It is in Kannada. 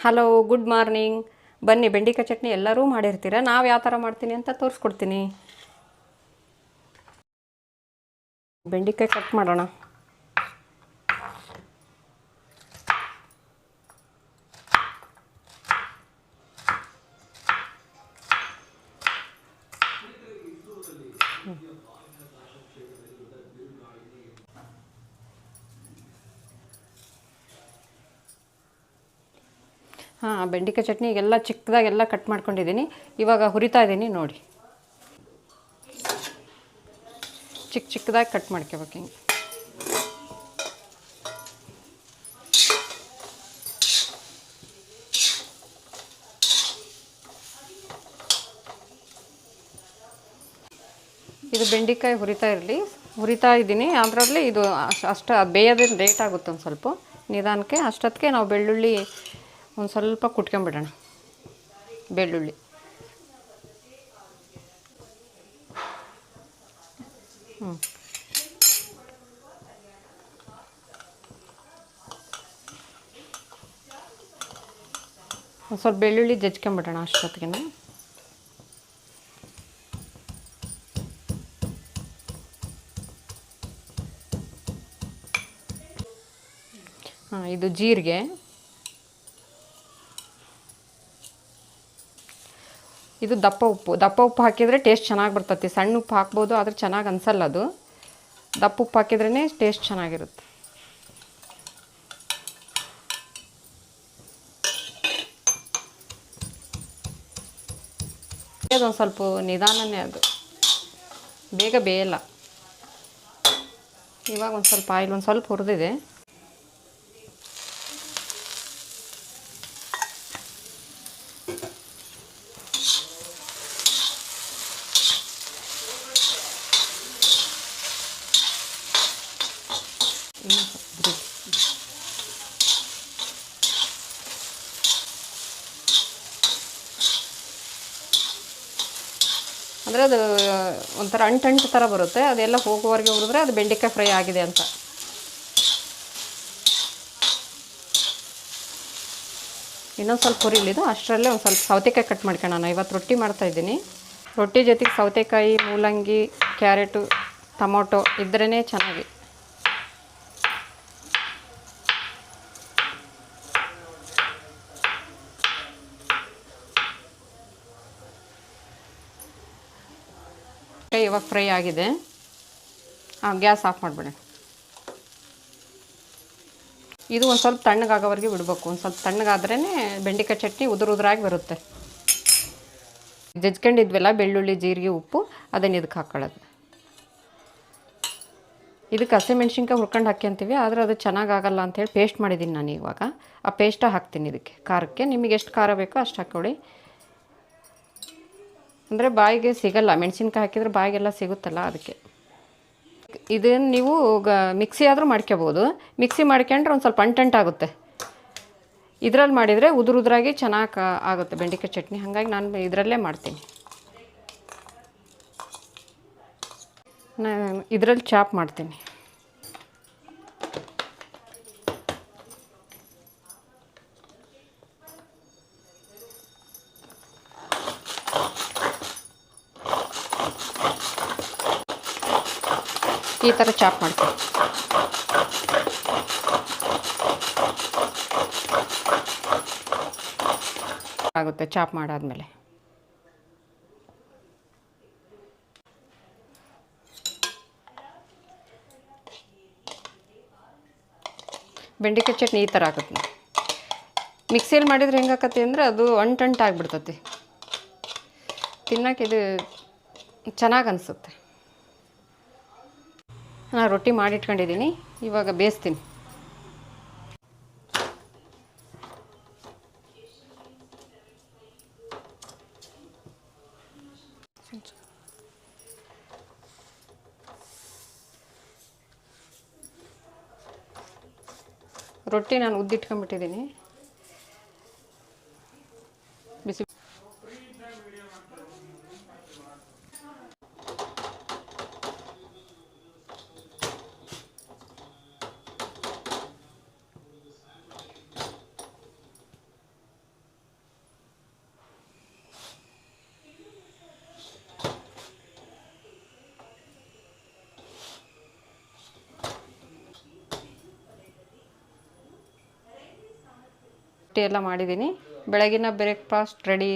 Hello, good morning. ಬನ್ನಿ, ಬೆಂಡೆಕಾಯಿ ಚಟ್ನಿ ಎಲ್ಲರೂ ಮಾಡಿರ್ತೀರ. ನಾವು ಯಾವ ಥರ ಮಾಡ್ತೀನಿ ಅಂತ ತೋರಿಸ್ಕೊಡ್ತೀನಿ. ಬೆಂಡೆಕಾಯಿ ಕಟ್ ಮಾಡೋಣ. ಬೆಂಡೆಕಾಯಿ ಚಟ್ನಿಗೆಲ್ಲ ಚಿಕ್ಕದಾಗೆಲ್ಲ ಕಟ್ ಮಾಡ್ಕೊಂಡಿದ್ದೀನಿ. ಇವಾಗ ಹುರಿತಾ ಇದ್ದೀನಿ ನೋಡಿ. ಚಿಕ್ಕದಾಗಿ ಕಟ್ ಮಾಡ್ಕೋಬೇಕು ಹಿಂಗೆ. ಇದು ಬೆಂಡೆಕಾಯಿ ಹುರಿತಾ ಇದ್ದೀನಿ. ಅದರಲ್ಲಿ ಇದು ಅಷ್ಟು ಬೇಯೋದೇನು ಲೇಟ್ ಆಗುತ್ತೆ. ಒಂದು ಸ್ವಲ್ಪ ನಿಧಾನಕ್ಕೆ ಅಷ್ಟೊತ್ತಿಗೆ ನಾವು ಬೆಳ್ಳುಳ್ಳಿ ಒಂದು ಸ್ವಲ್ಪ ಕುಟ್ಕೊಂಬಿಡೋಣ. ಬೆಳ್ಳುಳ್ಳಿ ಒಂದು ಸ್ವಲ್ಪ ಬೆಳ್ಳುಳ್ಳಿ ಜಜ್ಕೊಂಬಿಡೋಣ ಅಷ್ಟೊತ್ತಿಗೆ. ಇದು ಜೀರಿಗೆ, ಇದು ದಪ್ಪ ಉಪ್ಪು ಹಾಕಿದರೆ ಟೇಸ್ಟ್ ಚೆನ್ನಾಗಿ ಬರ್ತೈತಿ. ಸಣ್ಣ ಉಪ್ಪು ಹಾಕ್ಬೋದು, ಆದರೆ ಚೆನ್ನಾಗಿ ಅನಿಸಲ್ಲ. ಅದು ದಪ್ಪ ಉಪ್ಪು ಹಾಕಿದ್ರೇ ಟೇಸ್ಟ್ ಚೆನ್ನಾಗಿರುತ್ತೆ. ಅದೊಂದು ಸ್ವಲ್ಪ ನಿಧಾನನೇ, ಅದು ಬೇಗ ಬೇಯಲ್ಲ. ಇವಾಗ ಒಂದು ಸ್ವಲ್ಪ ಆಯಿಲ್ ಒಂದು ಸ್ವಲ್ಪ ಹುರಿದಿದೆ. ಅಂದರೆ ಅದು ಒಂಥರ ಅಂಟು ಥರ ಬರುತ್ತೆ. ಅದೆಲ್ಲ ಹೋಗುವವರೆಗೆ ಹುರಿದ್ರೆ ಅದು ಬೆಂಡೆಕಾಯಿ ಫ್ರೈ ಆಗಿದೆ ಅಂತ. ಇನ್ನೊಂದು ಸ್ವಲ್ಪ ಹುರಿಲಿದು. ಅಷ್ಟರಲ್ಲೇ ಒಂದು ಸ್ವಲ್ಪ ಸೌತೆಕಾಯಿ ಕಟ್ ಮಾಡ್ಕೊಳ್ಳೋಣ. ಇವತ್ತು ರೊಟ್ಟಿ ಮಾಡ್ತಾಯಿದ್ದೀನಿ. ರೊಟ್ಟಿ ಜೊತೆಗೆ ಸೌತೆಕಾಯಿ, ಮೂಲಂಗಿ, ಕ್ಯಾರೆಟು, ಟೊಮೊಟೊ ಇದ್ರೇ ಚೆನ್ನಾಗಿ. ಇವಾಗ ಫ್ರೈ ಆಗಿದೆ. ಗ್ಯಾಸ್ ಆಫ್ ಮಾಡಿಬಿಡೋಣ. ಇದು ಒಂದು ಸ್ವಲ್ಪ ತಣ್ಣಗಾಗೋವರೆಗೆ ಬಿಡಬೇಕು. ಒಂದು ಸ್ವಲ್ಪ ತಣ್ಣಗಾದ್ರೇ ಬೆಂಡೆಕಾಯಿ ಚಟ್ನಿ ಉದುರಾಗಿ ಬರುತ್ತೆ. ಜಜ್ಕೊಂಡಿದ್ವಲ್ಲ ಬೆಳ್ಳುಳ್ಳಿ, ಜೀರಿಗೆ, ಉಪ್ಪು, ಅದನ್ನು ಇದಕ್ಕೆ ಹಾಕ್ಕೊಳ್ಳೋದು. ಇದಕ್ಕೆ ಹಸಿಮೆಣ್ಸಿನ್ಕಾಯಿ ಹುರ್ಕೊಂಡು ಹಾಕ್ಯಂತೀವಿ, ಆದರೆ ಅದು ಚೆನ್ನಾಗಾಗಲ್ಲ ಅಂಥೇಳಿ ಪೇಸ್ಟ್ ಮಾಡಿದ್ದೀನಿ ನಾನು. ಇವಾಗ ಆ ಪೇಸ್ಟ ಹಾಕ್ತೀನಿ ಇದಕ್ಕೆ. ಖಾರಕ್ಕೆ ನಿಮಗೆ ಎಷ್ಟು ಖಾರ ಬೇಕೋ ಅಷ್ಟು ಹಾಕ್ಕೊಳ್ಳಿ. ಅಂದರೆ ಬಾಯಿಗೆ ಸಿಗಲ್ಲ, ಮೆಣಸಿನ್ಕಾಯಿ ಹಾಕಿದರೆ ಬಾಯಿಗೆಲ್ಲ ಸಿಗುತ್ತಲ್ಲ, ಅದಕ್ಕೆ. ಇದನ್ನು ನೀವು ಮಿಕ್ಸಿ ಆದರೂ ಮಾಡ್ಕೋಬೋದು. ಮಿಕ್ಸಿ ಮಾಡ್ಕೊಂಡ್ರೆ ಒಂದು ಸ್ವಲ್ಪ ಅಂಟಾಗುತ್ತೆ. ಇದರಲ್ಲಿ ಮಾಡಿದರೆ ಉದುರಾಗಿ ಚೆನ್ನಾಗಿ ಆಗುತ್ತೆ ಬೆಂಡೆಕಾಯಿ ಚಟ್ನಿ. ಹಾಗಾಗಿ ನಾನು ಇದರಲ್ಲೇ ಮಾಡ್ತೀನಿ. ನಾನು ಇದರಲ್ಲಿ ಚಾಪ್ ಮಾಡ್ತೀನಿ. ಈ ಥರ ಚಾಪ್ ಮಾಡ್ತೀನಿ. ಆಗುತ್ತೆ ಚಾಪ್ ಮಾಡಾದ್ಮೇಲೆ. ಬೆಂಡೆಕಾಯಿ ಚಟ್ನಿ ಈ ಥರ ಆಗುತ್ತೆ. ಮಿಕ್ಸಿಯಲ್ಲಿ ಮಾಡಿದರೆ ಹೆಂಗಾಕತಿ ಅಂದರೆ ಅದು ಅಂಟಾಗ್ಬಿಡ್ತತಿ. ತಿನ್ನೋಕೆ ಇದು ಚೆನ್ನಾಗಿ ಅನಿಸುತ್ತೆ. ನಾನು ರೊಟ್ಟಿ ಮಾಡಿಟ್ಕೊಂಡಿದ್ದೀನಿ. ಇವಾಗ ಬೇಯಿಸ್ತೀನಿ. ರೊಟ್ಟಿ ನಾನು ಉದ್ದಿಟ್ಕೊಂಡ್ಬಿಟ್ಟಿದ್ದೀನಿ. ಬಿಸಿ ರೊಟ್ಟಿ ಎಲ್ಲ ಮಾಡಿದ್ದೀನಿ. ಬೆಳಗಿನ ಬ್ರೇಕ್ಫಾಸ್ಟ್ ರೆಡಿ.